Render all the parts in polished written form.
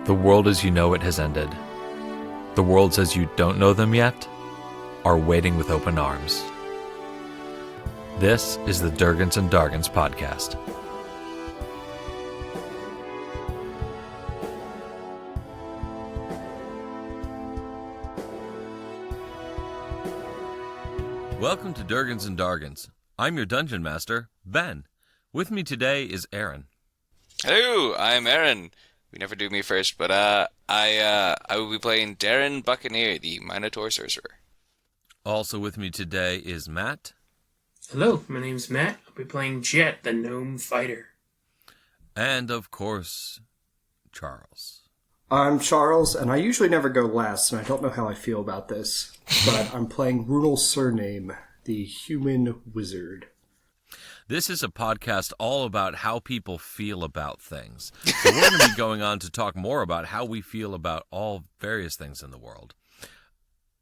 The world as you know it has ended. The worlds as you don't know them yet are waiting with open arms. This is the Durgans and Dargans podcast. Welcome to Durgans and Dargans. I'm your dungeon master, Ben. With me today is Aaron. Hello, I'm Aaron. We never do me first, but I will be playing Darren Buccaneer, the Minotaur Sorcerer. Also with me today is Matt. Hello, my name's Matt. I'll be playing Jet, the Gnome Fighter. And, of course, Charles. I'm Charles, and I usually never go last, and I don't know how I feel about this, but I'm playing Runel's Surname, the Human Wizard. This is a podcast all about how people feel about things. So we're going to be going on to talk more about how we feel about all various things in the world.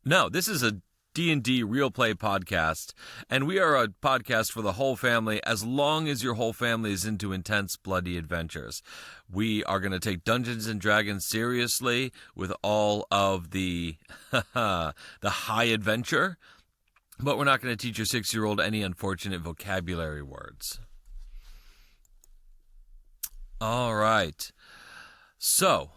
No, this is a D&D real play podcast, and we are a podcast for the whole family as long as your whole family is into intense, bloody adventures. We are going to take Dungeons and Dragons seriously with all of the high adventure, but we're not going to teach your 6-year-old any unfortunate vocabulary words. All right. So,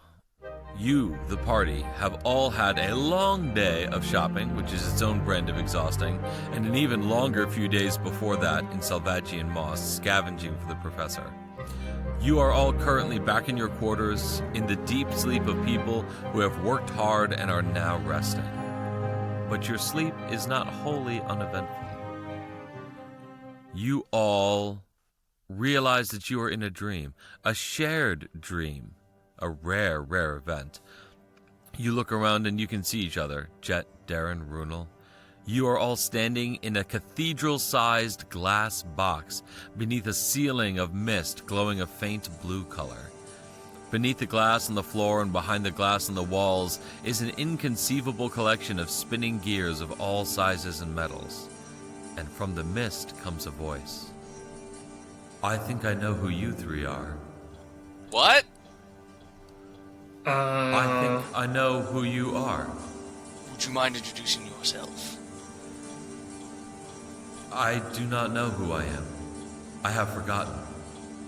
you, the party, have all had a long day of shopping, which is its own brand of exhausting, and an even longer few days before that in savagery and moss, scavenging for the professor. You are all currently back in your quarters, in the deep sleep of people who have worked hard and are now resting. But your sleep is not wholly uneventful. You all realize that you are in a dream, a shared dream, a rare, rare event. You look around and you can see each other, Jet, Darren, Runel. You are all standing in a cathedral-sized glass box beneath a ceiling of mist glowing a faint blue color. Beneath the glass on the floor and behind the glass on the walls is an inconceivable collection of spinning gears of all sizes and metals. And from the mist comes a voice. I think I know who you three are. What? I think I know who you are. Would you mind introducing yourself? I do not know who I am. I have forgotten.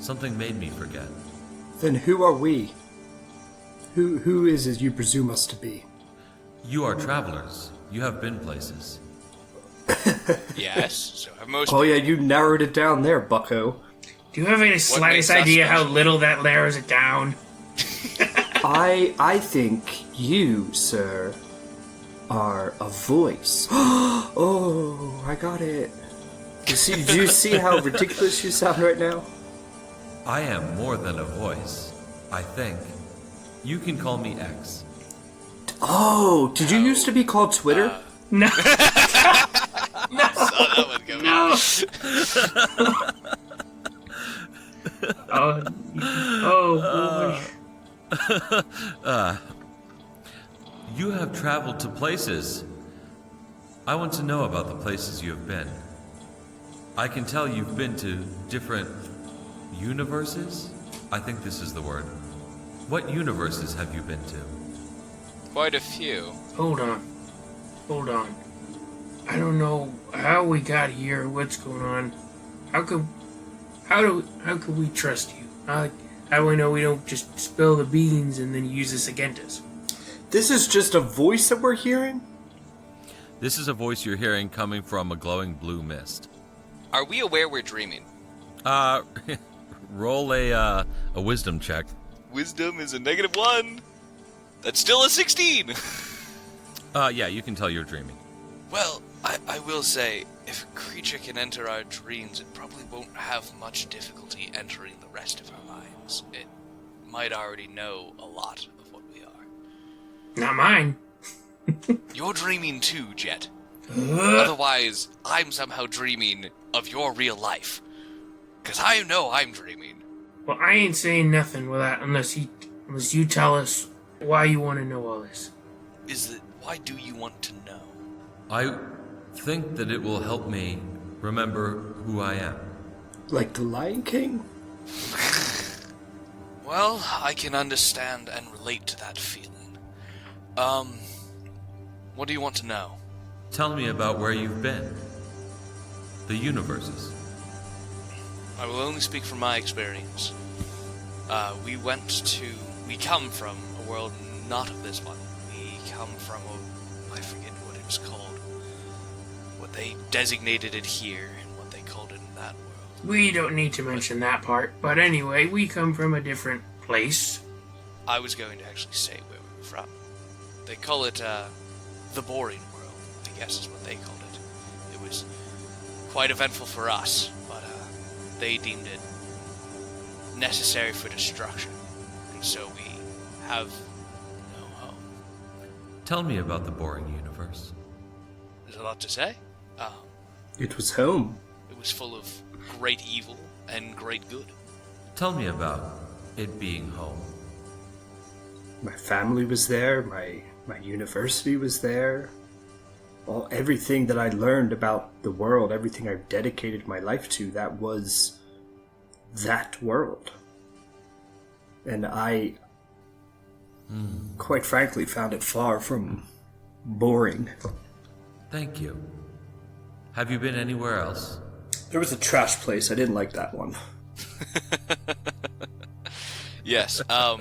Something made me forget. Then who are we? Who is as you presume us to be? You are travelers. You have been places. Yes, so have most Oh people. yeah, you narrowed it down there, bucko. Do you have any slightest us idea how special? little that narrows it down? I think you, sir, are a voice. Oh, I got it. Do you see how ridiculous you sound right now? I am more than a voice, I think. You can call me X. Oh, did you used to be called Twitter? No. Saw that one coming. No. Oh boy. You have traveled to places. I want to know about the places you have been. I can tell you've been to different universes? I think this is the word. What universes have you been to? Quite a few. Hold on. I don't know how we got here, what's going on. How could we trust you? How do we know we don't just spill the beans and then use this against us? This is just a voice that we're hearing? This is a voice you're hearing coming from a glowing blue mist. Are we aware we're dreaming? Roll a wisdom check. Wisdom is a -1. That's still a 16. Yeah, you can tell you're dreaming. Well, I will say, if a creature can enter our dreams, it probably won't have much difficulty entering the rest of our lives. It might already know a lot of what we are. Not mine. You're dreaming too, Jet. Otherwise, I'm somehow dreaming of your real life. Because I know I'm dreaming. Well, I ain't saying nothing with that unless you tell us why you want to know all this. Why do you want to know? I think that it will help me remember who I am. Like the Lion King? Well, I can understand and relate to that feeling. What do you want to know? Tell me about where you've been. The universes. I will only speak from my experience. We come from a world not of this one. We come from I forget what it was called. What they designated it here, and what they called it in that world. We don't need to mention that part, but anyway, we come from a different place. I was going to actually say where we were from. They call it, the boring world, I guess is what they called it. It was quite eventful for us, but, they deemed it necessary for destruction, and so we have no home. Tell me about the boring universe. There's a lot to say. It was home. It was full of great evil and great good. Tell me about it being home. My family was there. My university was there. Everything that I learned about the world, everything I've dedicated my life to, that was that world. And I, quite frankly, found it far from boring. Thank you. Have you been anywhere else? There was a trash place. I didn't like that one. Yes, a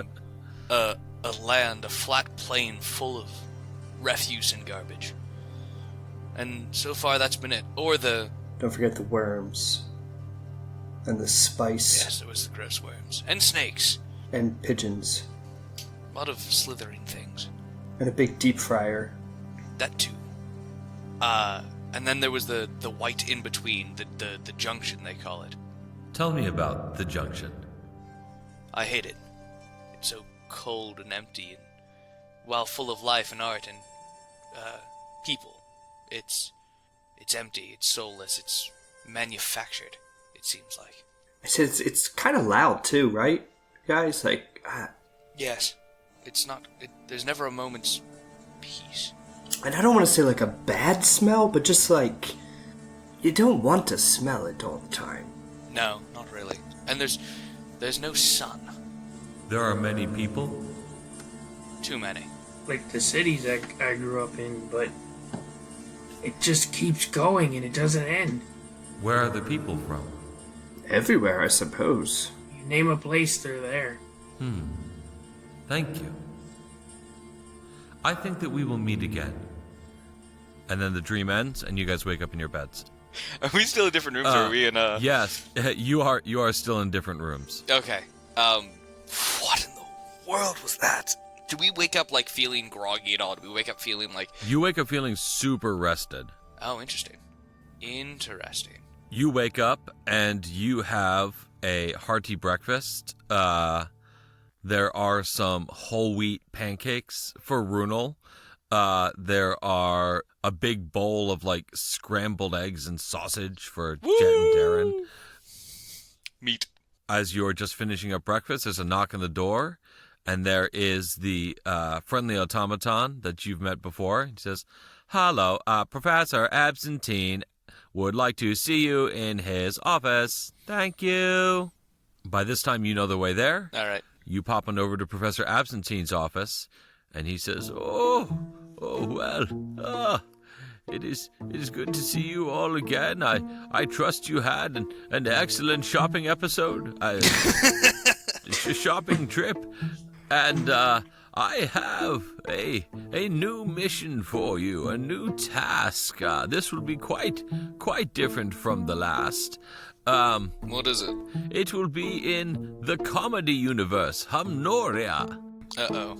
land, a flat plain full of refuse and garbage. And so far that's been it. Or the... Don't forget the worms. And the spice. Yes, there was the gross worms. And snakes. And pigeons. A lot of slithering things. And a big deep fryer. That too. And then there was the white in-between, the junction, they call it. Tell me about the junction. I hate it. It's so cold and empty, and while full of life and art and, people, it's empty, it's soulless, it's manufactured, it seems like. It's kind of loud too, right, guys? Like, Yes. There's never a moment's peace. And I don't want to say like a bad smell, but just like, you don't want to smell it all the time. No, not really. And there's no sun. There are many people. Too many. Like the cities I grew up in, but it just keeps going and it doesn't end. Where are the people from? Everywhere, I suppose. You name a place, they're there. Thank you. I think that we will meet again. And then the dream ends, and you guys wake up in your beds. Are we still in different rooms, or are we in, Yes, you are still in different rooms. Okay. What in the world was that? Do we wake up, like, feeling groggy at all? Do we wake up feeling like... You wake up feeling super rested. Oh, interesting. Interesting. You wake up, and you have a hearty breakfast. There are some whole wheat pancakes for Runel. There are a big bowl of, like, scrambled eggs and sausage for Jet and Darren. Meat. As you're just finishing up breakfast, there's a knock on the door, and there is the friendly automaton that you've met before. He says, "Hello, Professor Absentine would like to see you in his office. Thank you." By this time, you know the way there. All right. You pop on over to Professor Absentine's office, and he says, well, it is good to see you all again. I trust you had an excellent shopping episode, a shopping trip, and I have a new mission for you, a new task. This will be quite different from the last. What is it? It will be in the comedy universe, Humnoria. Uh-oh.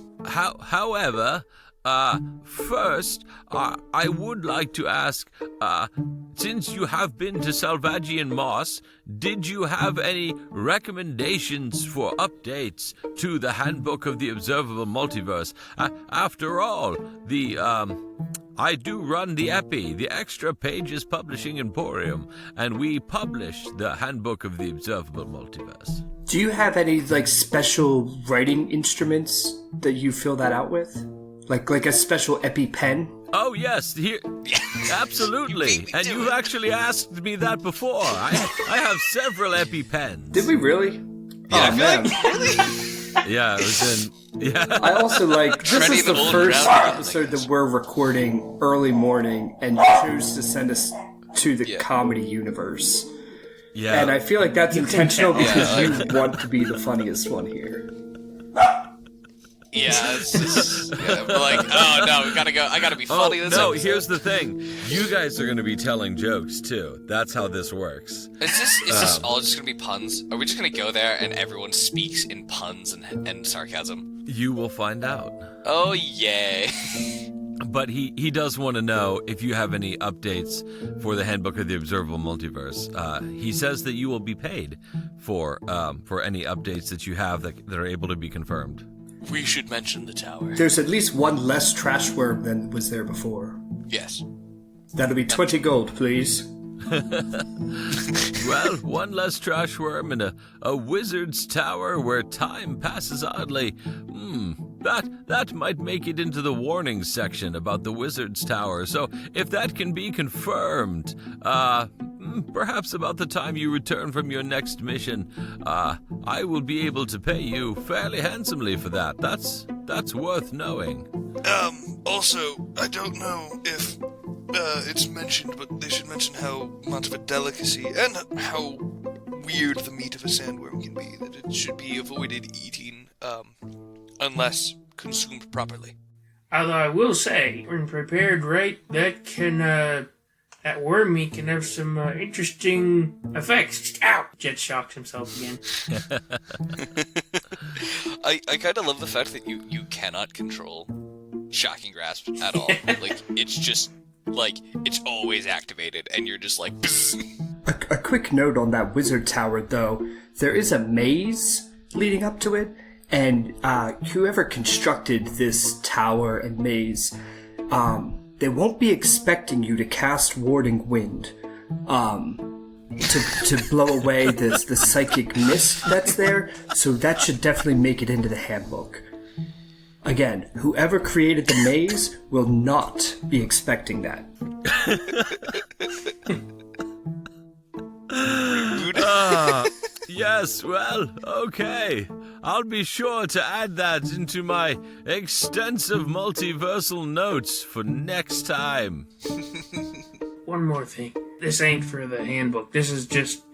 However, first, I would like to ask, since you have been to Salvagian Moss, did you have any recommendations for updates to the Handbook of the Observable Multiverse? After all, I do run the EPI, the Extra Pages Publishing Emporium, and we publish the Handbook of the Observable Multiverse. Do you have any, like, special writing instruments that you fill that out with? Like a special EpiPen? Oh, yes, here, absolutely. And you've actually asked me that before. I have several EpiPens. Did we really? Yeah, Oh, man. Really? Yeah, it was in. Yeah. I also like, this Treading is the old first ground, episode that we're recording early morning, and you choose to send us to the comedy universe. Yeah. And I feel like that's intentional tell. because you want to be the funniest one here. Yeah, it's just, but like, oh no, we gotta go. I gotta be funny this no, episode. here's the thing. You guys are going to be telling jokes, too. That's how this works. Is this all just gonna be puns? Are we just gonna go there and everyone speaks in puns and sarcasm? You will find out. Oh, yay. But he does want to know if you have any updates for the Handbook of the Observable Multiverse. He says that you will be paid for any updates that you have that are able to be confirmed. We should mention the tower. There's at least one less trash worm than was there before. Yes. That'll be 20 gold, please. Well, one less trash worm in a wizard's tower where time passes oddly. That might make it into the warning section about the wizard's tower. So if that can be confirmed, perhaps about the time you return from your next mission, I will be able to pay you fairly handsomely for that. That's worth knowing. Also, I don't know if it's mentioned, but they should mention how much of a delicacy and how weird the meat of a sandworm can be, that it should be avoided eating, unless consumed properly. Although I will say, when prepared right, that worm meat can have some interesting effects. Ow! Jet shocked himself again. I kind of love the fact that you cannot control shocking grasp at all. Like, it's just, like, it's always activated, and you're just like, A quick note on that wizard tower, though. There is a maze leading up to it, and whoever constructed this tower and maze, they won't be expecting you to cast Warding Wind to blow away the psychic mist that's there, so that should definitely make it into the handbook. Again, whoever created the maze will not be expecting that. Yes, well, okay. I'll be sure to add that into my extensive multiversal notes for next time. One more thing. This ain't for the handbook. This is just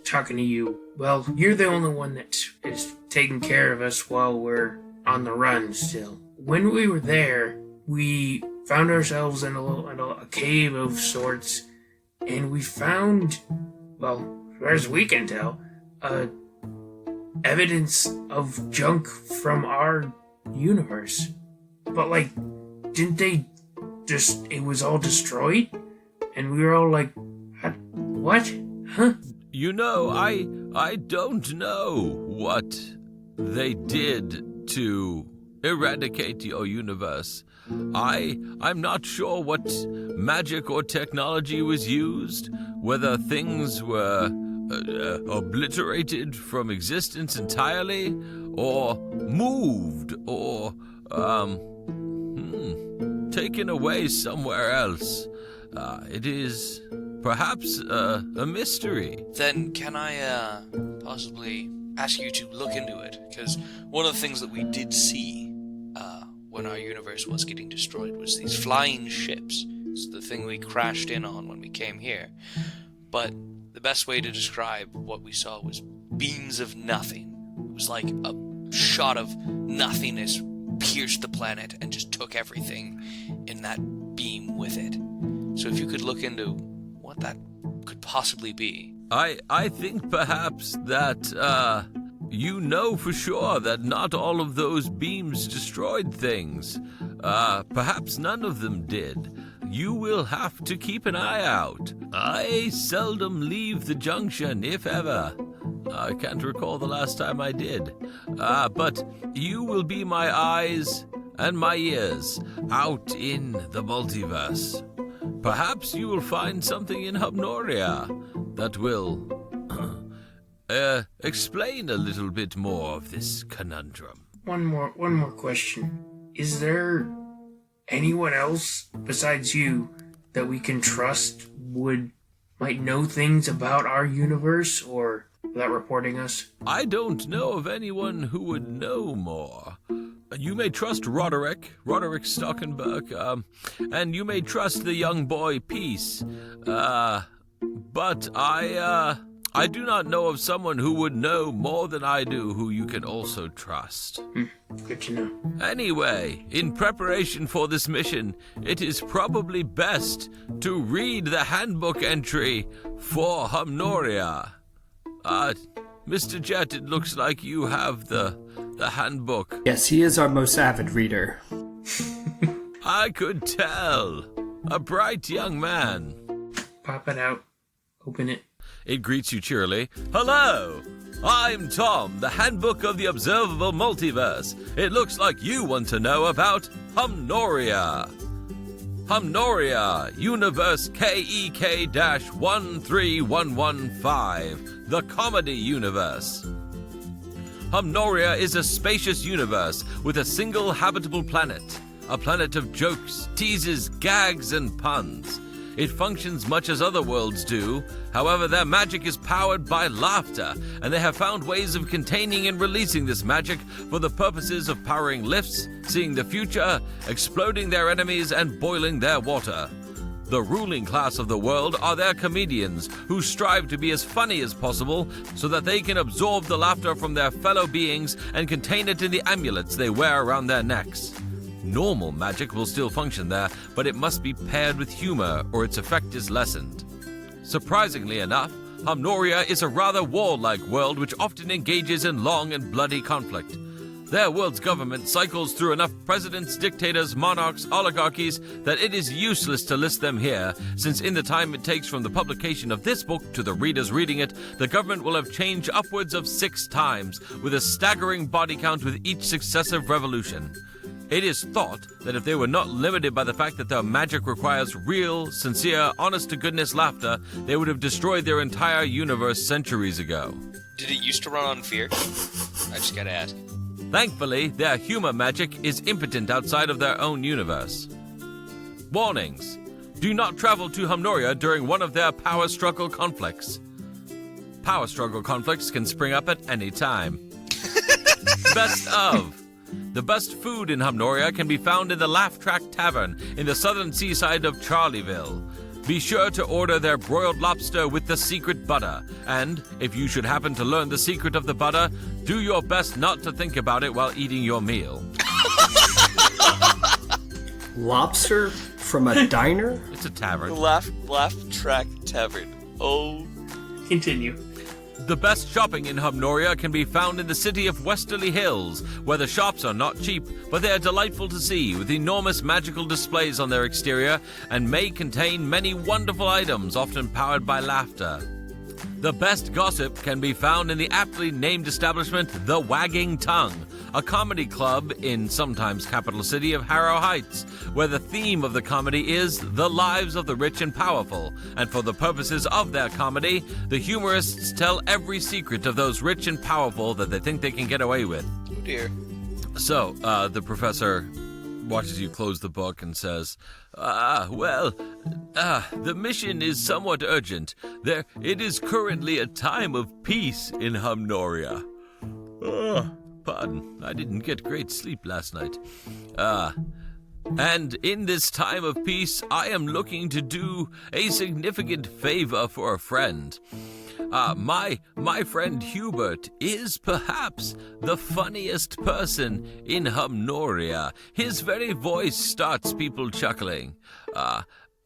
talking to you. Well, you're the only one that is taking care of us while we're on the run still. When we were there, we found ourselves in a cave of sorts, and we found, well, as far as we can tell, evidence of junk from our universe. But, like, didn't they just, it was all destroyed? And we were all like, what? Huh? You know, I don't know what they did to eradicate your universe. I'm not sure what magic or technology was used, whether things were obliterated from existence entirely, or moved, or taken away somewhere else. It is perhaps a mystery. Then can I possibly ask you to look into it? Because one of the things that we did see when our universe was getting destroyed was these flying ships. It's the thing we crashed in on when we came here. But the best way to describe what we saw was beams of nothing. It was like a shot of nothingness pierced the planet and just took everything in that beam with it. So if you could look into what that could possibly be. I think perhaps that, you know for sure that not all of those beams destroyed things. Perhaps none of them did. You will have to keep an eye out. I seldom leave the junction, if ever. I can't recall the last time I did. But you will be my eyes and my ears out in the multiverse. Perhaps you will find something in Humnoria that will explain a little bit more of this conundrum. One more question. Is there anyone else besides you that we can trust might know things about our universe, or without reporting us? I don't know of anyone who would know more. You may trust Roderick Stockenberg, and you may trust the young boy Peace. But I do not know of someone who would know more than I do who you can also trust. Good to know. Anyway, in preparation for this mission, it is probably best to read the handbook entry for Humnoria. Mr. Jet, it looks like you have the handbook. Yes, he is our most avid reader. I could tell. A bright young man. Pop it out. Open it. It greets you cheerily. Hello! I'm Tom, the Handbook of the Observable Multiverse. It looks like you want to know about Humnoria. Humnoria, Universe KEK-13115, the Comedy Universe. Humnoria is a spacious universe with a single habitable planet. A planet of jokes, teases, gags, and puns. It functions much as other worlds do. However, their magic is powered by laughter, and they have found ways of containing and releasing this magic for the purposes of powering lifts, seeing the future, exploding their enemies, and boiling their water. The ruling class of the world are their comedians, who strive to be as funny as possible so that they can absorb the laughter from their fellow beings and contain it in the amulets they wear around their necks. Normal magic will still function there, but it must be paired with humor or its effect is lessened. Surprisingly enough, Humnoria is a rather warlike world which often engages in long and bloody conflict. Their world's government cycles through enough presidents, dictators, monarchs, oligarchies that it is useless to list them here, since in the time it takes from the publication of this book to the readers reading it, the government will have changed upwards of 6 times, with a staggering body count with each successive revolution. It is thought that if they were not limited by the fact that their magic requires real, sincere, honest-to-goodness laughter, they would have destroyed their entire universe centuries ago. Did it used to run on fear? I just gotta ask. Thankfully, their humor magic is impotent outside of their own universe. Warnings. Do not travel to Humnoria during one of their power struggle conflicts. Power struggle conflicts can spring up at any time. Best of. The best food in Humnoria can be found in the Laugh Track Tavern in the southern seaside of Charlieville. Be sure to order their broiled lobster with the secret butter, and if you should happen to learn the secret of the butter, do your best not to think about it while eating your meal. Lobster from a diner? It's a tavern. Laugh Track Tavern. Oh. Continue. The best shopping in Humnoria can be found in the city of Westerly Hills, where the shops are not cheap, but they are delightful to see, with enormous magical displays on their exterior, and may contain many wonderful items, often powered by laughter. The best gossip can be found in the aptly named establishment The Wagging Tongue, a comedy club in sometimes capital city of Harrow Heights, where the theme of the comedy is the lives of the rich and powerful, and for the purposes of their comedy, the humorists tell every secret of those rich and powerful that they think they can get away with. Oh dear. So, the professor watches you close the book and says, the mission is somewhat urgent. It is currently a time of peace in Humnoria. Pardon, I didn't get great sleep last night. And in this time of peace, I am looking to do a significant favor for a friend. My friend Hubert is perhaps the funniest person in Humnoria. His very voice starts people chuckling.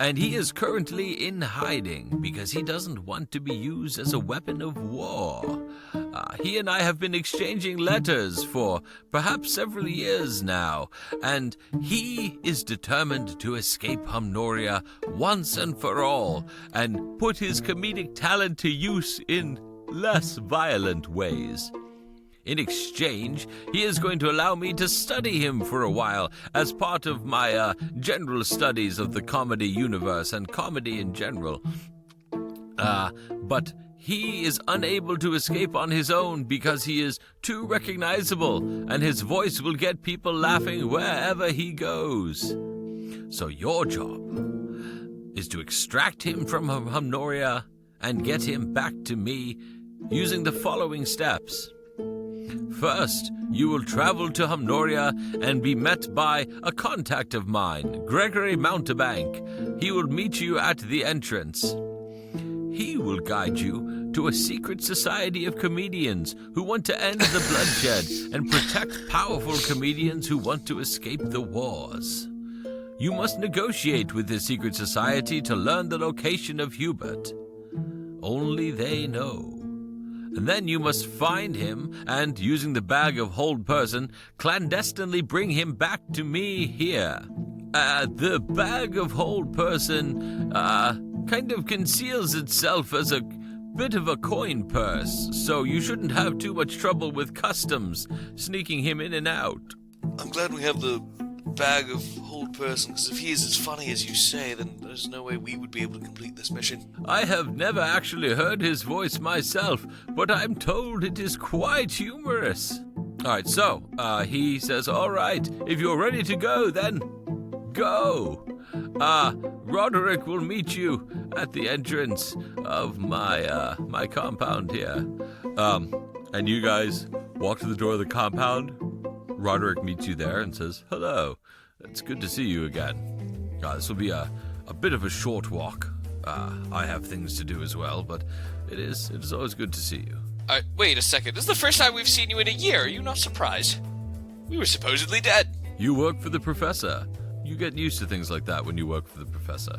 And he is currently in hiding because he doesn't want to be used as a weapon of war. He and I have been exchanging letters for perhaps several years now, and he is determined to escape Humnoria once and for all, and put his comedic talent to use in less violent ways. In exchange, he is going to allow me to study him for a while as part of my general studies of the comedy universe and comedy in general. But he is unable to escape on his own because he is too recognizable, and his voice will get people laughing wherever he goes. So your job is to extract him from Humnoria and get him back to me using the following steps. First, you will travel to Humnoria and be met by a contact of mine, Gregory Mountebank. He will meet you at the entrance. He will guide you to a secret society of comedians who want to end the bloodshed and protect powerful comedians who want to escape the wars. You must negotiate with this secret society to learn the location of Hubert. Only they know. And then you must find him and, using the bag of hold person, clandestinely bring him back to me here. The bag of hold person, kind of conceals itself as a bit of a coin purse, so you shouldn't have too much trouble with customs sneaking him in and out. I'm glad we have the bag of hold person, because if he is as funny as you say, then there's no way we would be able to complete this mission. I have never actually heard his voice myself, but I'm told it is quite humorous. Alright, so, he says, alright, if you're ready to go, then go. Roderick will meet you at the entrance of my compound here. And you guys walk to the door of the compound. Roderick meets you there and says, hello, it's good to see you again. This will be a bit of a short walk. I have things to do as well, but it is always good to see you. Wait a second, this is the first time we've seen you in a year. Are you not surprised? We were supposedly dead. You work for the professor. You get used to things like that when you work for the professor.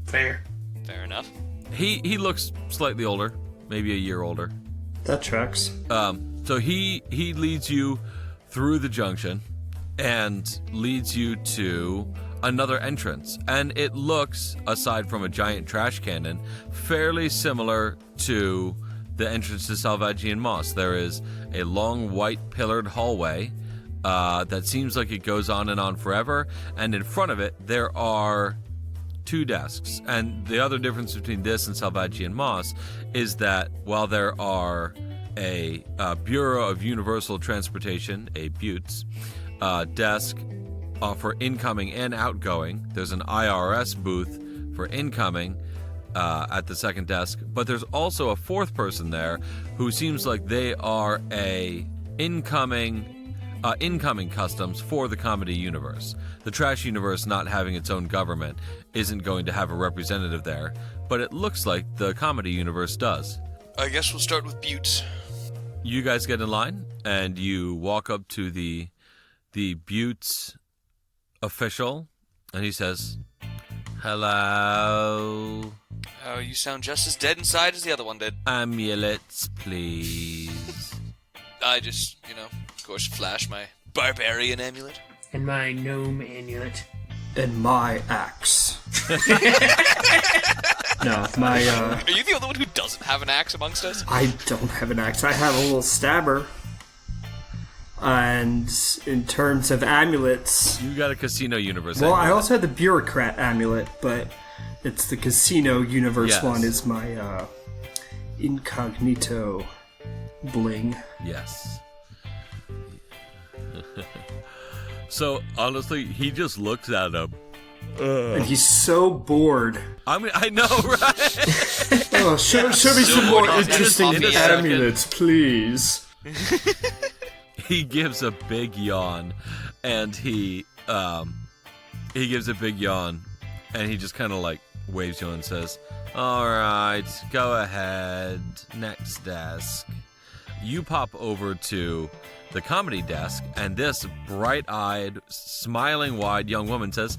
Fair. Fair enough. He looks slightly older, maybe a year older. That tracks. So he leads you through the junction and leads you to another entrance. And it looks, aside from a giant trash cannon, fairly similar to the entrance to Salvagian Moss. There is a long white pillared hallway that seems like it goes on and on forever. And in front of it, there are 2 desks. And the other difference between this and Salvagian Moss is that while there are a Bureau of Universal Transportation, a BUTS, desk for incoming and outgoing. There's an IRS booth for incoming at the second desk, but there's also a 4th person there who seems like they are a incoming customs for the comedy universe. The trash universe, not having its own government, isn't going to have a representative there, but it looks like the comedy universe does. I guess we'll start with Buttes. You guys get in line, and you walk up to the Buttes official, and he says, hello. Oh, you sound just as dead inside as the other one did. Amulets, please. I just, of course, flash my barbarian amulet. And my gnome amulet. And my axe. No, my, Are you the only one who doesn't have an axe amongst us? I don't have an axe. I have a little stabber. And in terms of amulets... You got a casino universe Well, amulet. I also had the bureaucrat amulet, but it's the casino universe one is my, incognito bling. Yes. So, honestly, he just looks at him. And he's so bored. I know, right? Oh, show me some more interesting in a second. amulets, please. He gives a big yawn, and he gives a big yawn, and he just kind of like waves you and says, all right, go ahead, next desk. You pop over to the comedy desk, and this bright-eyed, smiling wide young woman says,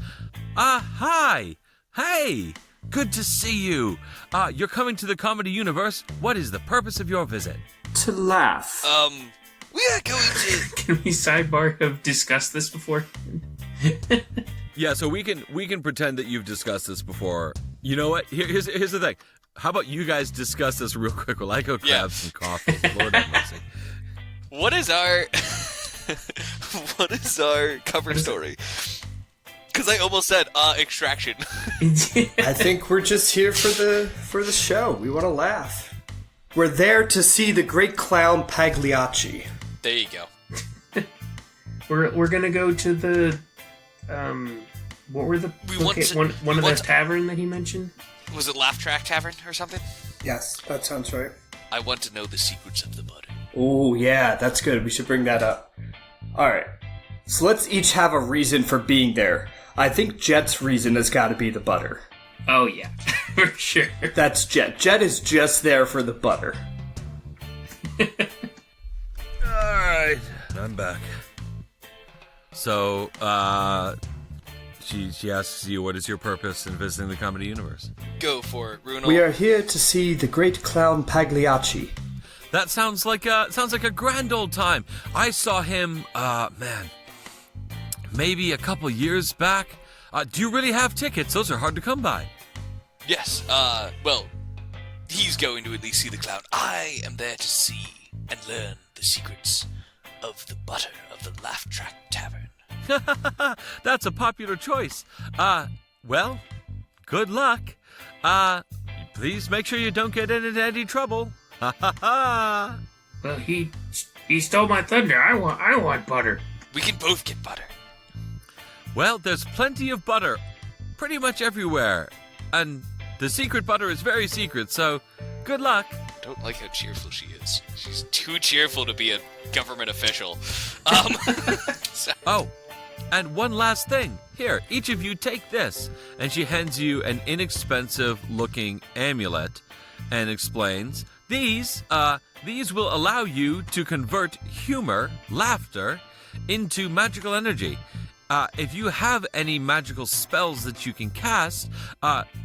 hi! Hey! Good to see you! You're coming to the comedy universe. What is the purpose of your visit? To laugh. We are going to... Can we sidebar have discussed this before? Yeah, so we can pretend that you've discussed this before. You know what? Here's the thing. How about you guys discuss this real quick while I go grab some coffee? Lord have mercy. What is our cover story? Because I almost said extraction. I think we're just here for the show. We want to laugh. We're there to see the great clown Pagliacci. There you go. We're gonna go to the what were the one of the tavern that he mentioned? Was it Laugh Track Tavern or something? Yes, that sounds right. I want to know the secrets of the butter. Oh, yeah, that's good. We should bring that up. Alright, so let's each have a reason for being there. I think Jet's reason has got to be the butter. Oh, yeah, for sure. That's Jet. Jet is just there for the butter. Alright, I'm back. So, she asks you, what is your purpose in visiting the comedy universe? Go for it, Runel. We are here to see the great clown Pagliacci. That sounds like a grand old time. I saw him, maybe a couple years back. Do you really have tickets? Those are hard to come by. Yes, well, he's going to at least see the clown. I am there to see and learn the secrets of the butter of the Laugh Track Tavern. That's a popular choice. Well, good luck. Please make sure you don't get into any trouble. Ha ha ha. Well, he stole my thunder. I want butter. We can both get butter. Well, there's plenty of butter pretty much everywhere. And the secret butter is very secret, so good luck. I don't like how cheerful she is. She's too cheerful to be a government official. So. Oh, and one last thing. Here, each of you take this. And she hands you an inexpensive-looking amulet and explains, These will allow you to convert humor, laughter, into magical energy. If you have any magical spells that you can cast,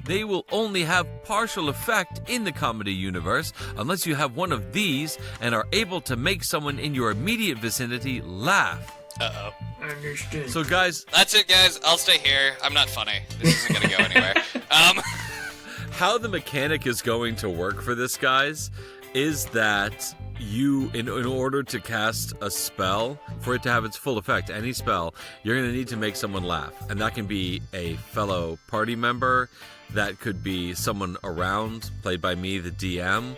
they will only have partial effect in the comedy universe unless you have one of these and are able to make someone in your immediate vicinity laugh. Uh-oh. Understood. So, guys... That's it, guys. I'll stay here. I'm not funny. This isn't gonna go anywhere. How the mechanic is going to work for this, guys, is that you, in order to cast a spell, for it to have its full effect, any spell, you're going to need to make someone laugh. And that can be a fellow party member, that could be someone around, played by me, the DM,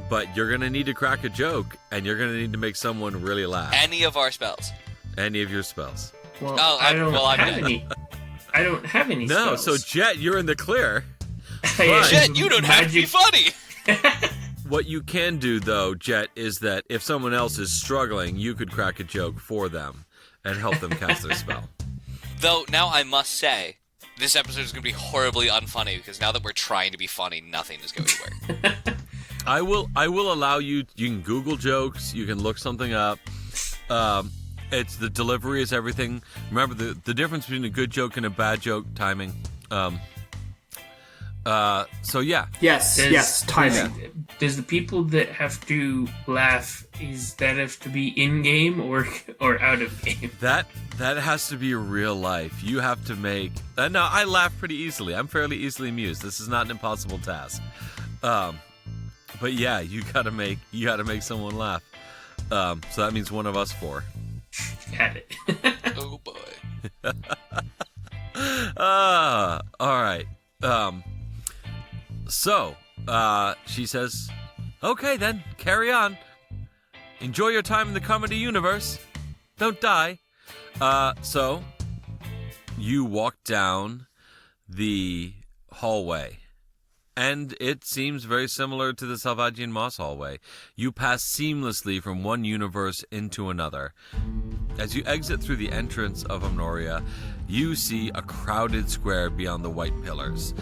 but you're going to need to crack a joke, and you're going to need to make someone really laugh. Any of our spells. Any of your spells. Well, I'm have dead. any. I don't have any No, spells. so Jet, you're in the clear. Jet, you don't have to be funny! What you can do, though, Jet, is that if someone else is struggling, you could crack a joke for them and help them cast their spell. Though, now I must say, this episode is going to be horribly unfunny, because now that we're trying to be funny, nothing is going to work. I will allow you can Google jokes, you can look something up. It's the delivery is everything. Remember the difference between a good joke and a bad joke, timing. So yeah. Yes, timing. Does the people that have to laugh, is that have to be in game or out of game? That has to be real life. You have to make. No, I laugh pretty easily. I'm fairly easily amused. This is not an impossible task. But yeah, you gotta make someone laugh. So that means one of us four. Got it. Oh boy. All right. So, she says, okay then, carry on. Enjoy your time in the comedy universe. Don't die. So, you walk down the hallway. And it seems very similar to the Salvagian Moss hallway. You pass seamlessly from one universe into another. As you exit through the entrance of Humnoria, you see a crowded square beyond the white pillars.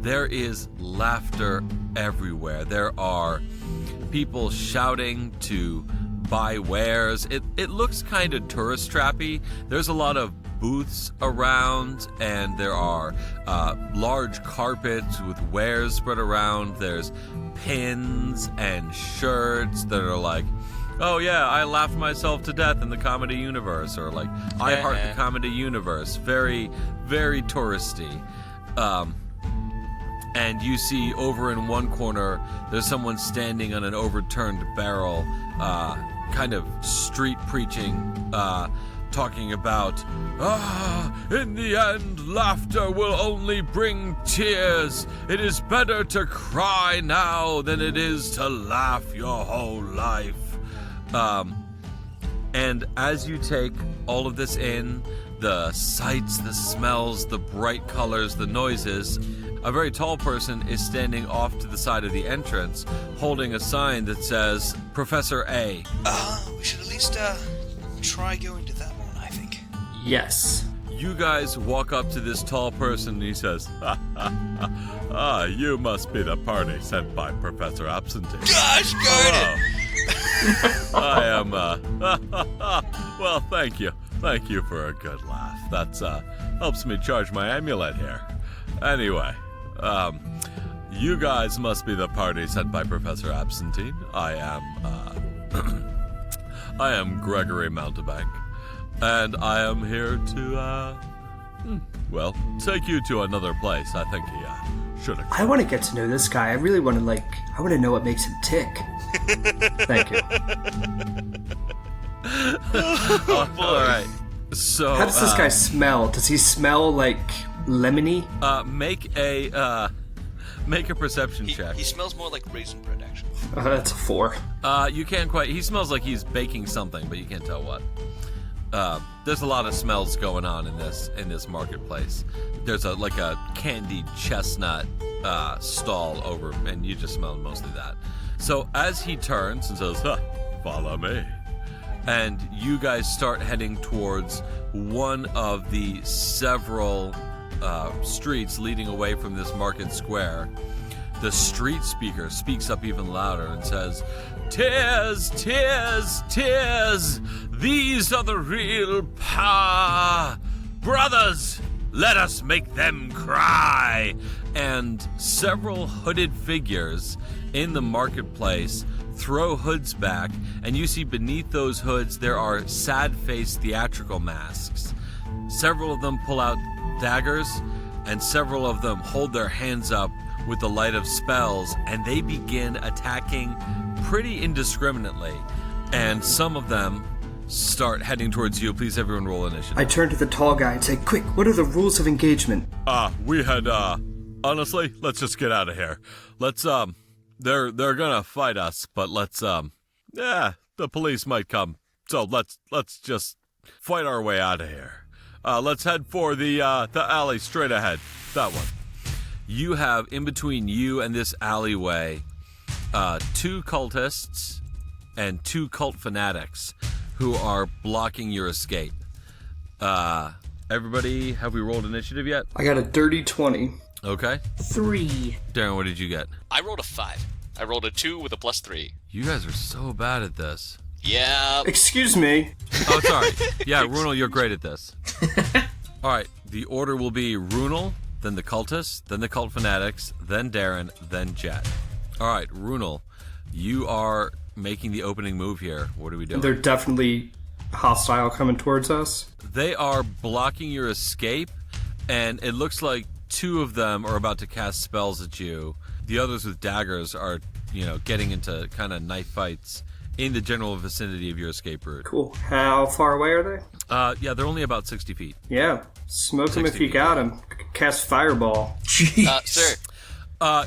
There is laughter everywhere. There are people shouting to buy wares. It looks kind of tourist trappy. There's a lot of booths around, and there are large carpets with wares spread around. There's pins and shirts that are like, oh yeah, I laughed myself to death in the comedy universe, or like, I heart the comedy universe. Very, very touristy. And you see over in one corner, there's someone standing on an overturned barrel, kind of street preaching, talking about, in the end, laughter will only bring tears. It is better to cry now than it is to laugh your whole life. And as you take all of this in, the sights, the smells, the bright colors, the noises, a very tall person is standing off to the side of the entrance, holding a sign that says Professor A. We should at least try going to that one, I think. Yes. You guys walk up to this tall person and he says, you must be the party sent by Professor Absentee. Gosh, Garden! I am, well, thank you. Thank you for a good laugh. That's, helps me charge my amulet here. Anyway, you guys must be the party sent by Professor Absentee. I am Gregory Mountebank, and I am here to, take you to another place. I think he, should have. I want to get to know this guy. I really want to, I want to know what makes him tick. Thank you. All right. So, How does this guy smell? Does he smell like lemony? Make a perception check. He smells more like raisin bread, actually. That's a 4. You can't quite. He smells like he's baking something, but you can't tell what. There's a lot of smells going on in this marketplace. There's a candied chestnut stall over, and you just smell mostly that. So as he turns and says, "Follow me," and you guys start heading towards one of the several streets leading away from this market square, the street speaker speaks up even louder and says, "'Tis, 'tis, 'tis, these are the real brothers, let us make them cry." And several hooded figures in the marketplace throw hoods back, and you see beneath those hoods there are sad-faced theatrical masks. Several of them pull out daggers, and several of them hold their hands up with the light of spells, and they begin attacking pretty indiscriminately. And some of them start heading towards you. Please, everyone, roll initiative. I turn to the tall guy and say, "Quick, what are the rules of engagement?" We had, honestly, let's just get out of here. Let's, they're gonna fight us, but let's, the police might come. So let's just fight our way out of here. Let's head for the alley straight ahead. That one. You have, in between you and this alleyway, 2 cultists and 2 cult fanatics who are blocking your escape. Everybody, have we rolled initiative yet? I got a dirty 20. Okay. 3. Darren, what did you get? I rolled a 5. I rolled a 2 with a +3. You guys are so bad at this. Yeah. Excuse me. Oh, sorry. Yeah, Runel, you're great at this. All right, the order will be Runel, then the cultists, then the cult fanatics, then Darren, then Jet. All right, Runel, you are making the opening move here. What are we doing? They're definitely hostile coming towards us. They are blocking your escape, and it looks like 2 of them are about to cast spells at you. The others with daggers are, getting into kind of knife fights in the general vicinity of your escape route. Cool. How far away are they? Yeah, they're only about 60 feet. Yeah. Smoke them if you got them. Cast Fireball. Jeez. Sir.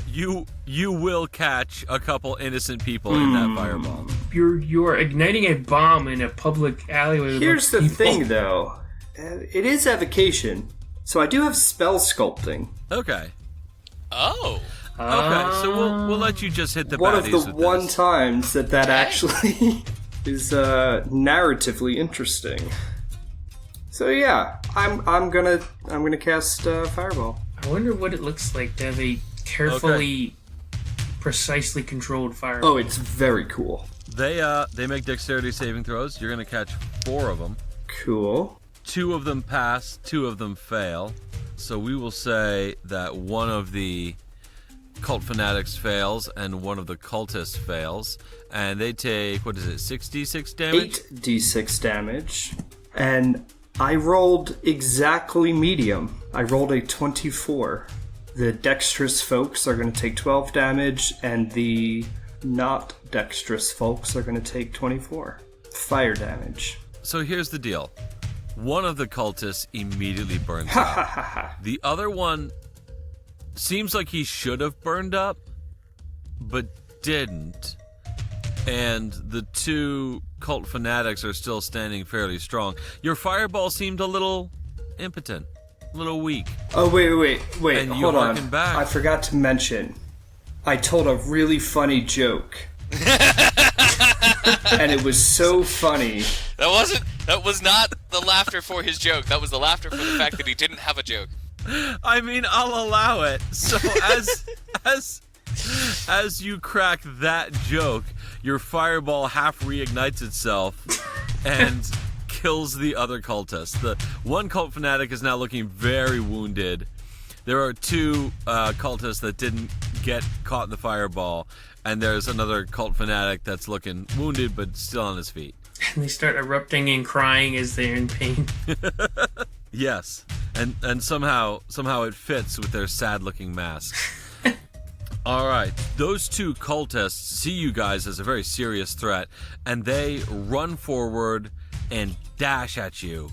You will catch a couple innocent people in that fireball. You're igniting a bomb in a public alleyway. with Here's the people. thing, though. It is evocation, so I do have spell sculpting. Okay. Oh. Okay, so we'll let you just hit the One baddies of the with one this. times that actually is narratively interesting. So yeah, I'm gonna cast Fireball. I wonder what it looks like to have a carefully, precisely controlled fire. Oh, it's very cool. They make dexterity saving throws. You're gonna catch 4 of them. Cool. 2 of them pass, 2 of them fail. So we will say that one of the cult fanatics fails and one of the cultists fails, and they take 66 damage? 8d6 damage, and I rolled exactly medium. I rolled a 24. The dexterous folks are going to take 12 damage, and the not dexterous folks are going to take 24 fire damage. So here's the deal. One of the cultists immediately burns up. The other one seems like he should have burned up, but didn't. And the 2 cult fanatics are still standing fairly strong. Your fireball seemed a little impotent. little weak. Oh, wait. And you Hold on. harken back. I forgot to mention, I told a really funny joke. And it was so funny. That was not the laughter for his joke. That was the laughter for the fact that he didn't have a joke. I mean, I'll allow it. So as you crack that joke, your fireball half reignites itself and kills the other cultist. The one cult fanatic is now looking very wounded. There are two cultists that didn't get caught in the fireball, and there's another cult fanatic that's looking wounded but still on his feet. And they start erupting and crying as they're in pain. Yes, and somehow it fits with their sad-looking masks. All right, those two cultists see you guys as a very serious threat, and they run forward and dash at you.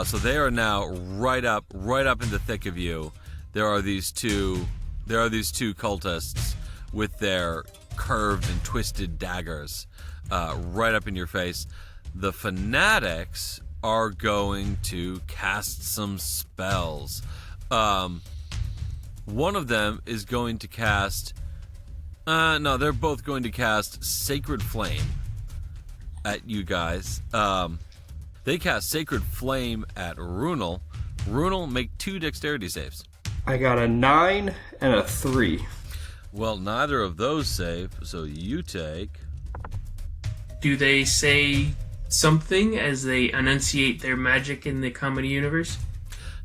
So they are now right up in the thick of you. There are these two cultists with their curved and twisted daggers right up in your face. The fanatics are going to cast some spells. One of them is going to cast... no, they're both going to cast Sacred Flame at you guys. They cast Sacred Flame at Runel. Runel, make 2 dexterity saves. I got a 9 and a 3. Well, neither of those save, so you take... Do they say something as they enunciate their magic in the comedy universe?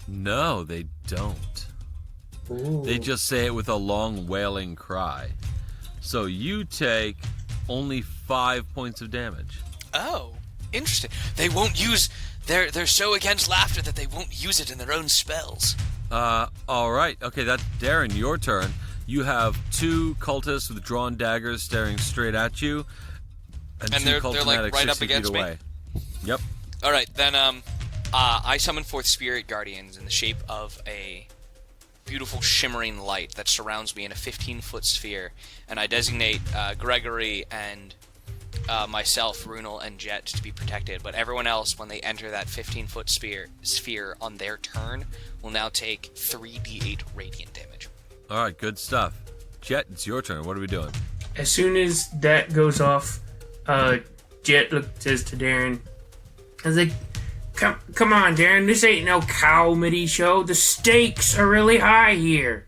No, they don't. Ooh. They just say it with a long wailing cry. So you take only 5 points of damage. Oh, interesting. They won't use... They're so against laughter that they won't use it in their own spells. All right. Okay, that's Darren, your turn. You have 2 cultists with drawn daggers staring straight at you. And 2 they're cult like fanatics right 60 up against feet me? away. Yep. All right, then I summon forth spirit guardians in the shape of a beautiful shimmering light that surrounds me in a 15-foot sphere, and I designate Gregory and myself, Runel, and Jet to be protected, but everyone else, when they enter that 15-foot sphere on their turn, will now take 3d8 radiant damage. All right, good stuff. Jet, it's your turn. What are we doing? As soon as that goes off, Jet says to Darren, I was like, come on, Darren, this ain't no comedy show. The stakes are really high here.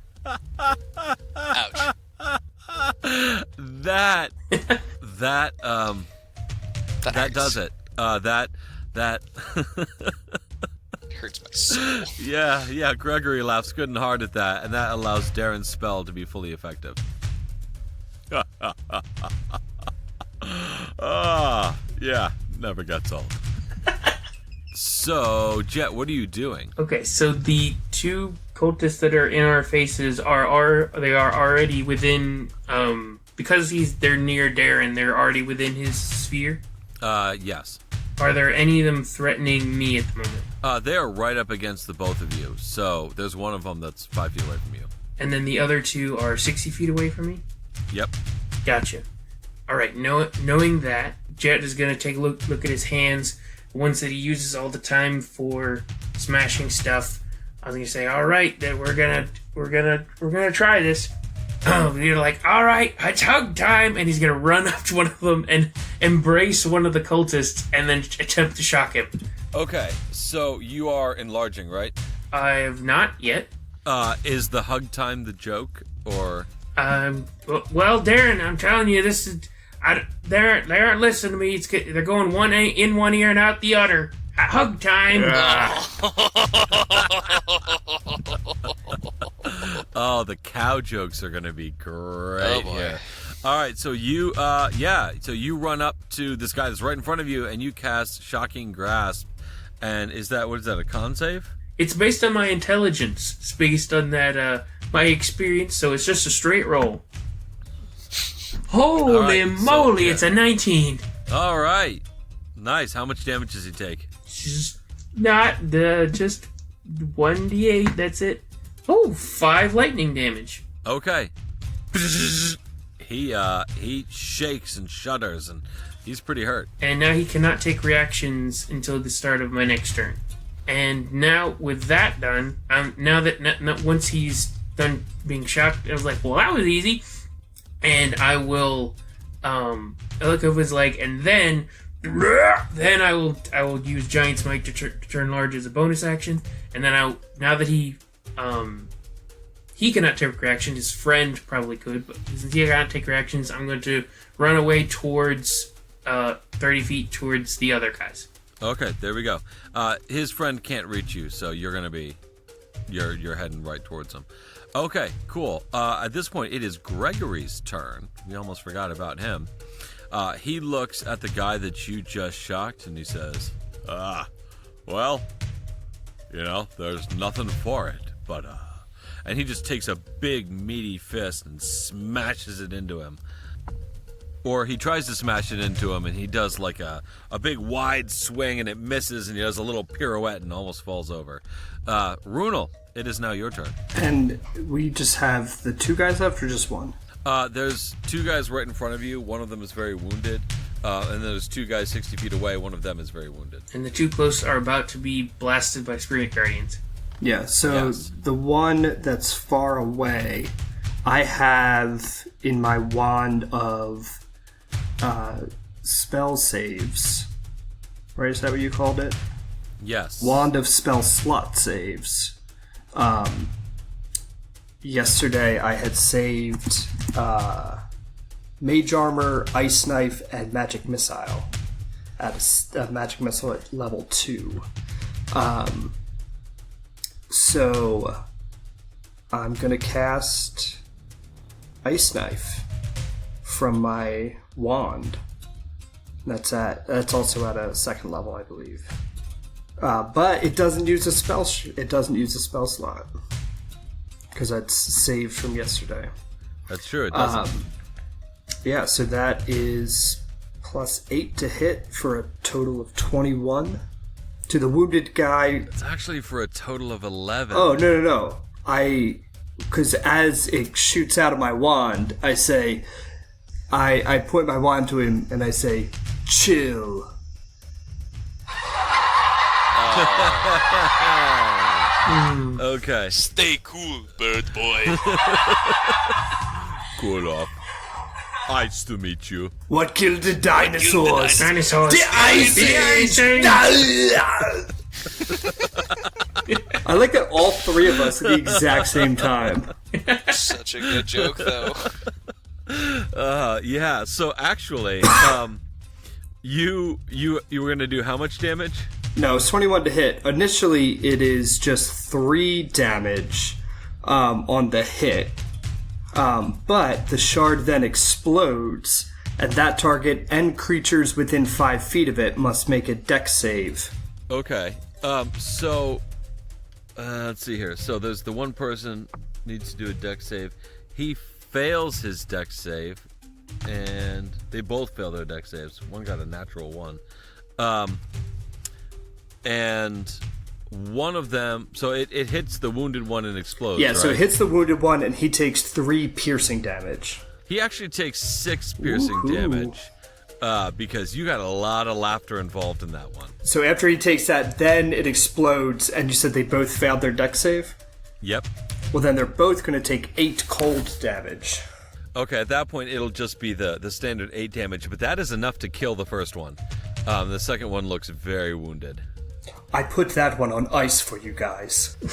Ouch. That does it. That Hurts my soul. Yeah, Gregory laughs good and hard at that, and that allows Darren's spell to be fully effective. Yeah, never gets old. So, Jet, what are you doing? Okay, so the 2 cultists that are in our faces are already within, because they're near Darren, they're already within his sphere? Yes. Are there any of them threatening me at the moment? They are right up against the both of you, so there's one of them that's 5 feet away from you. And then the other 2 are 60 feet away from me? Yep. Gotcha. Alright, knowing that, Jet is going to take a look at his hands, the ones that he uses all the time for smashing stuff. I was going to say, alright, that we're gonna try this. You're like, alright, it's hug time, and he's going to run up to one of them and embrace one of the cultists and then attempt to shock him. Okay, so you are enlarging, right? I have not yet. Is the hug time the joke, or... Well, Darren, I'm telling you, this is... they aren't listening to me. They're going one in one ear and out the other. Hug time. Oh, the cow jokes are gonna be great. Oh, boy. Here. All right, so you, so you run up to this guy that's right in front of you, and you cast Shocking Grasp. And what is that, a con save? It's based on my intelligence. It's based on that, my experience, so it's just a straight roll. Holy moly, it's a 19. All right. Nice. How much damage does he take? Just 1d8, that's it. Oh, 5 lightning damage. Okay. He shakes and shudders, and he's pretty hurt. And now he cannot take reactions until the start of my next turn. And now with that done, once he's done being shocked, I was like, well, that was easy. And I will I look over his leg, and then I will use Giant Smite to turn large as a bonus action. And then now that he cannot take reactions, his friend probably could, but since he cannot take reactions, I'm going to run away towards 30 feet towards the other guys. Okay, there we go. His friend can't reach you, so you're going to be... You're heading right towards him. Okay, cool. At this point, it is Gregory's turn. We almost forgot about him. He looks at the guy that you just shocked, and he says, well, there's nothing for it, but, And he just takes a big, meaty fist and smashes it into him. Or he tries to smash it into him, and he does like a big wide swing, and it misses, and he does a little pirouette and almost falls over. Runel, it is now your turn. And we just have the 2 guys left, or just one? There's 2 guys right in front of you. One of them is very wounded. And then there's 2 guys 60 feet away. One of them is very wounded. And the 2 close are about to be blasted by Spirit Guardians. Yeah, so Yes. The one that's far away, I have in my wand of spell saves. Right, is that what you called it? Yes. Wand of spell slot saves. Yesterday I had saved Mage Armor, Ice Knife, and Magic Missile at a Magic Missile at level 2. So I'm gonna cast Ice Knife from my wand. That's also at a 2nd level, I believe. But it doesn't use a spell. It doesn't use a spell slot because that's saved from yesterday. That's true. It doesn't. Yeah, so that is +8 to hit for a total of 21. To the wounded guy. It's actually for a total of 11. Oh, no. Because as it shoots out of my wand, I say, I point my wand to him and I say, chill. Okay. Stay cool, bird boy. Cool off. Nice to meet you. What killed the dinosaurs? Dinosaurs. The Ice Age! I like that all 3 of us at the exact same time. Such a good joke, though. Yeah. So actually, you were gonna do how much damage? No, it's 21 to hit. Initially, it is just 3 damage on the hit. But the shard then explodes, and that target and creatures within 5 feet of it must make a dex save. Okay. Let's see here. So there's the one person needs to do a dex save. He fails his dex save, and they both fail their dex saves. One got a natural 1. And one of them, so it hits the wounded one and explodes. Yeah, right? so it hits the wounded one, and he takes 3 piercing damage. He actually takes 6 piercing damage because you got a lot of laughter involved in that one. So after he takes that, then it explodes, and you said they both failed their dex save? Yep. Well, then they're both going to take 8 cold damage. Okay, at that point, it'll just be the standard 8 damage, but that is enough to kill the first one. The second one looks very wounded. I put that one on ice for you guys. So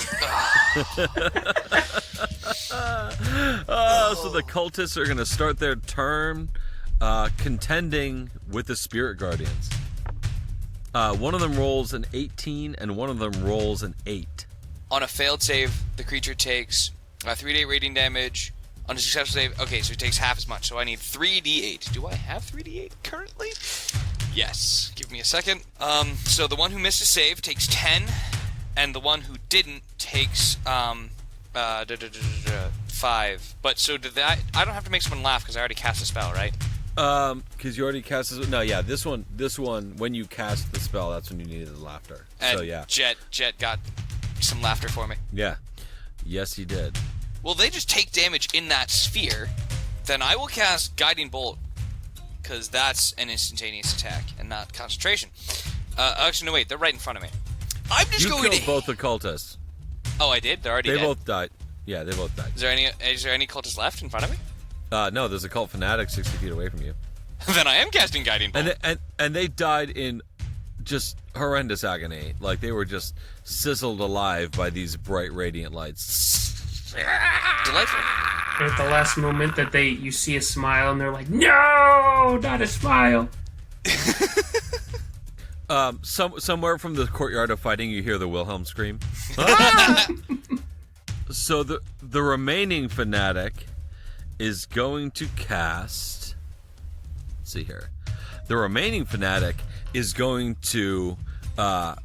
the cultists are going to start their turn contending with the Spirit Guardians. One of them rolls an 18, and one of them rolls an 8. On a failed save, the creature takes 3d8 rating damage. On a successful save, okay, so it takes half as much. So I need 3d8. Do I have 3d8 currently? Yes. Give me a second. So the one who missed a save takes 10, and the one who didn't takes 5. But so did that? I don't have to make someone laugh because I already cast a spell, right? Because you already cast this. No, yeah, this one. When you cast the spell, that's when you needed the laughter. And so yeah, Jet got some laughter for me. yeah, yes, he did. Well, they just take damage in that sphere. Then I will cast Guiding Bolt, because that's an instantaneous attack and not concentration. Actually, no, wait, they're right in front of me. I'm just You going killed to... both the cultists. Oh, I did? They're already They dead? both died. Yeah, they both died. Is there any cultists left in front of me? No, there's a cult fanatic 60 feet away from you. Then I am casting Guiding Bolt. And they died in just horrendous agony. Like, they were just sizzled alive by these bright, radiant lights. Delightful. At the last moment that you see a smile and they're like, no, not a smile. Somewhere from the courtyard of fighting, you hear the Wilhelm scream. So the remaining fanatic is going to cast... Let's see here. The remaining fanatic is going to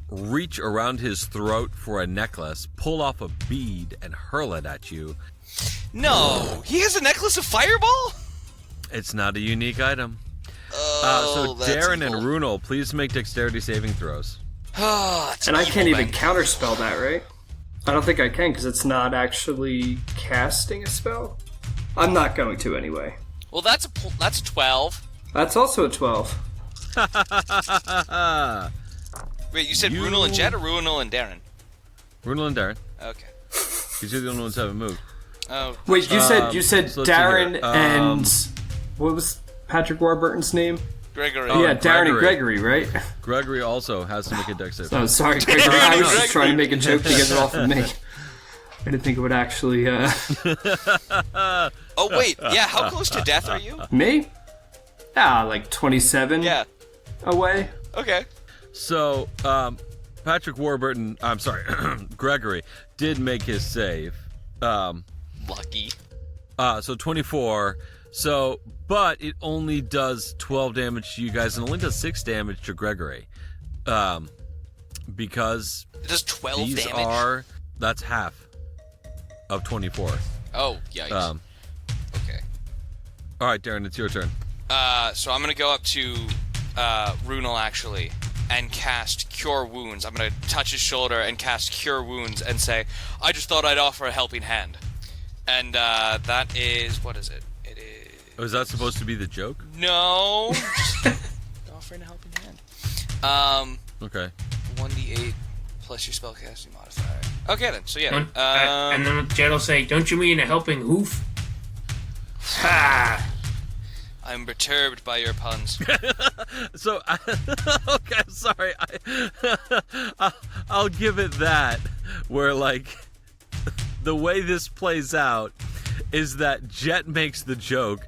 reach around his throat for a necklace, pull off a bead, and hurl it at you. No! He has a necklace of fireball? It's not a unique item. Oh, so that's Darren evil. and Runel, please make dexterity saving throws. And I can't even counterspell that, right? I don't think I can, because it's not actually casting a spell. I'm not going to anyway. Well, that's a 12. That's also a 12. Wait, you said Runel and Jet or Runel and Darren? Runel and Darren. Okay. Because you're the only ones who haven't moved. Oh, Wait, you said so let's see Darren here. and what was Patrick Warburton's name? Gregory. Yeah, Darren and Gregory. Gregory, right? Gregory also has to make a dex save. Oh, sorry, Gregory. I was just trying to make a joke to get it off of me. I didn't think it would actually. Oh wait, yeah. How close to death are you? Me? Like 27 Yeah. away. Okay. So, Patrick Warburton, I'm sorry, Gregory, did make his save. Lucky. So 24. So, but it only does 12 damage to you guys and only does 6 damage to Gregory. Because It does 12 these damage. that's half of 24. Oh, yikes. Okay. All right, Darren, it's your turn. So I'm gonna go up to Runel actually and cast Cure Wounds. I'm gonna touch his shoulder and cast Cure Wounds and say, "I just thought I'd offer a helping hand." And that is, what is it? It is. Oh, is that supposed to be the joke? No. Just offering a helping hand. Okay. 1d8 plus your spellcasting modifier. Okay then. So yeah. And then Jet will say, don't you mean a helping hoof? Ha! I'm perturbed by your puns. So, okay, sorry. I'll give it that. Where, like, the way this plays out is that Jet makes the joke,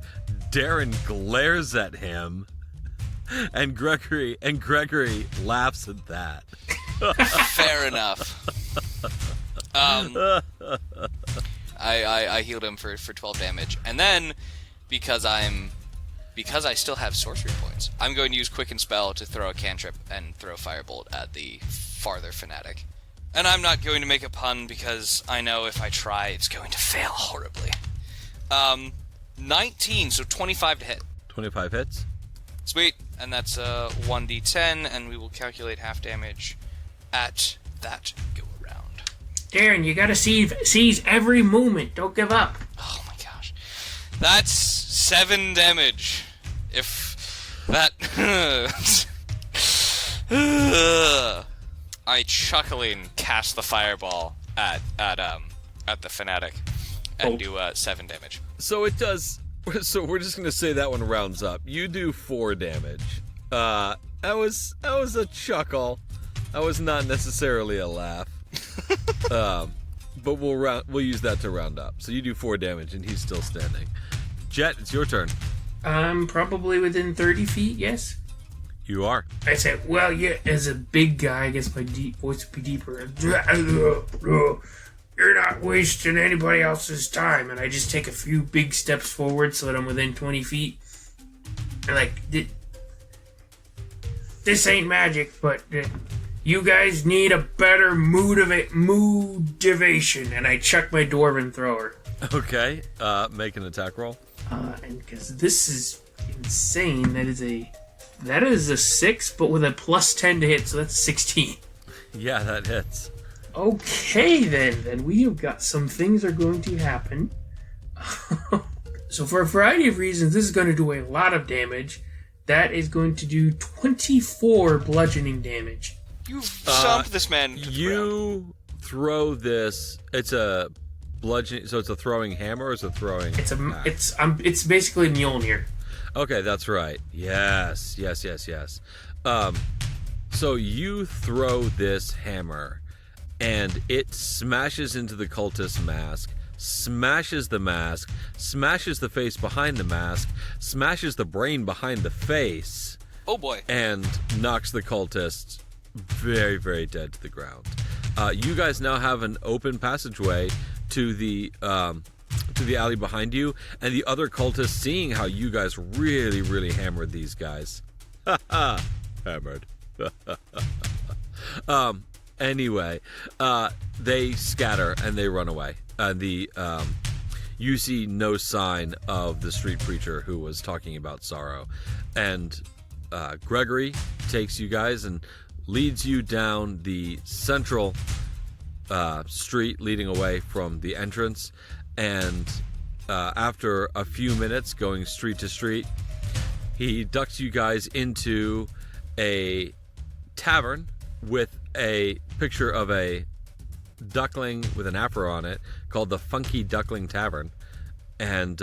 Darren glares at him, and Gregory laughs at that. Fair enough. I healed him for 12 damage, and then because I still have sorcery points, I'm going to use Quicken Spell to throw a cantrip and throw Firebolt at the farther fanatic. And I'm not going to make a pun because I know if I try, it's going to fail horribly. 19, so 25 to hit. 25 hits. Sweet, and that's 1d10, and we will calculate half damage at that go around. Darren, you gotta seize every moment. Don't give up. Oh my gosh. That's 7 damage. If that... I chuckling cast the fireball at the fanatic and do 7 damage. So it does. So we're just gonna say that one rounds up. You do 4 damage. That was a chuckle. That was not necessarily a laugh. But we'll use that to round up. So you do 4 damage, and he's still standing. Jet, it's your turn. I'm probably within 30 feet, yes? You are. I said, well, yeah, as a big guy, I guess my voice would be deeper. You're not wasting anybody else's time. And I just take a few big steps forward so that I'm within 20 feet. And like, this ain't magic, but you guys need a better motivation. And I chuck my Dwarven thrower. Okay. Make an attack roll. And because this is insane, that is a 6, but with a plus 10 to hit, so that's 16. Yeah, that hits. Okay, then we have got some things are going to happen. So for a variety of reasons, this is going to do a lot of damage. That is going to do 24 bludgeoning damage. You stomp this man to the ground. You throw this. It's a bludgeoning. So it's a throwing hammer or is it throwing? It's basically Mjolnir. Okay, that's right. Yes. So you throw this hammer, and it smashes into the cultist mask, smashes the mask, smashes the face behind the mask, smashes the brain behind the face. Oh boy. And knocks the cultist very, very dead to the ground. You guys now have an open passageway to the alley behind you, and the other cultists, seeing how you guys really, really hammered these guys. Hammered. Anyway, they scatter and they run away. You see no sign of the street preacher who was talking about sorrow. And Gregory takes you guys and leads you down the central street leading away from the entrance. And after a few minutes going street to street, he ducks you guys into a tavern with a picture of a duckling with an afro on it called the Funky Duckling Tavern. And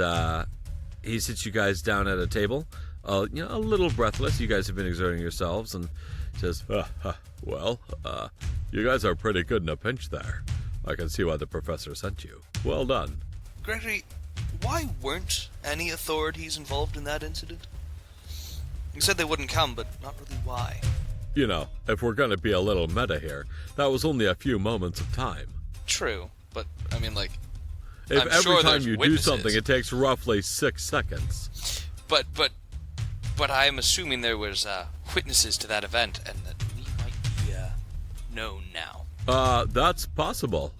he sits you guys down at a table, a little breathless. You guys have been exerting yourselves, and says, well, you guys are pretty good in a pinch there. I can see why the professor sent you. Well done. Gregory, why weren't any authorities involved in that incident? You said they wouldn't come, but not really why. You know, if we're going to be a little meta here, that was only a few moments of time. True, but, I mean, like, if I'm every sure time there's you witnesses. do something, it takes roughly 6 seconds. But I'm assuming there was witnesses to that event, and that we might be known now. That's possible.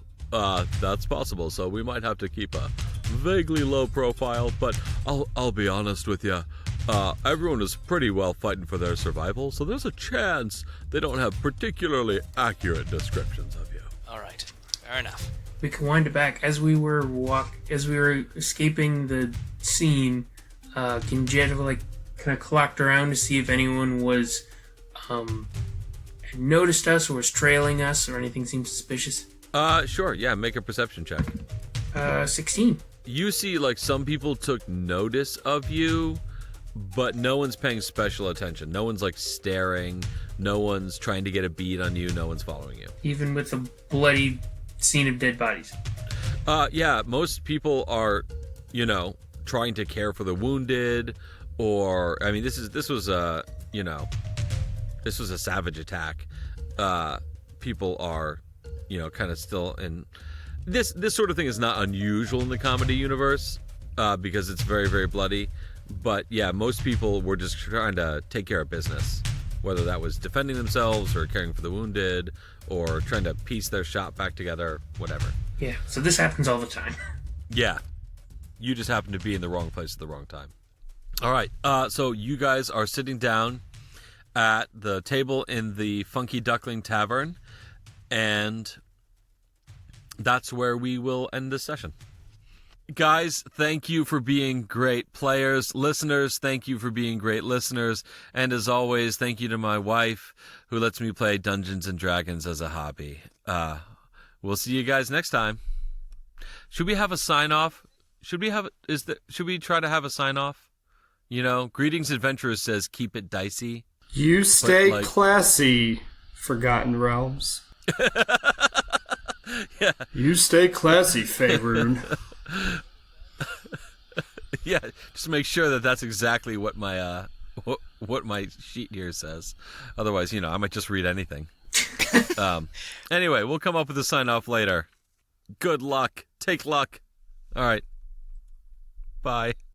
So we might have to keep a vaguely low profile, but I'll be honest with you. Everyone is pretty well fighting for their survival, so there's a chance they don't have particularly accurate descriptions of you. All right, fair enough. We can wind it back as we were escaping the scene. Can Jed kind of clocked around to see if anyone was had noticed us or was trailing us or anything seemed suspicious? Sure. Yeah, make a perception check. 16. You see, some people took notice of you, but no one's paying special attention. No one's staring. No one's trying to get a bead on you. No one's following you. Even with the bloody scene of dead bodies. Yeah, most people are, trying to care for the wounded, or this was a savage attack. People are, kind of still in this sort of thing is not unusual in the comedy universe, because it's very, very bloody. But yeah, most people were just trying to take care of business, whether that was defending themselves or caring for the wounded or trying to piece their shop back together, whatever. Yeah, so this happens all the time. Yeah. You just happen to be in the wrong place at the wrong time. All right. So you guys are sitting down at the table in the Funky Duckling Tavern, and that's where we will end this session. Guys, thank you for being great players. Listeners, thank you for being great listeners. And as always, thank you to my wife who lets me play Dungeons and Dragons as a hobby. We'll see you guys next time. Should we have a sign-off? Should we try to have a sign-off? Greetings Adventurers says keep it dicey. You stay classy, Forgotten Realms. Yeah. You stay classy, Faerun. Yeah, just make sure that that's exactly what my what my sheet here says. Otherwise, I might just read anything. Anyway, we'll come up with a sign off later. Good luck. Take luck. All right. Bye.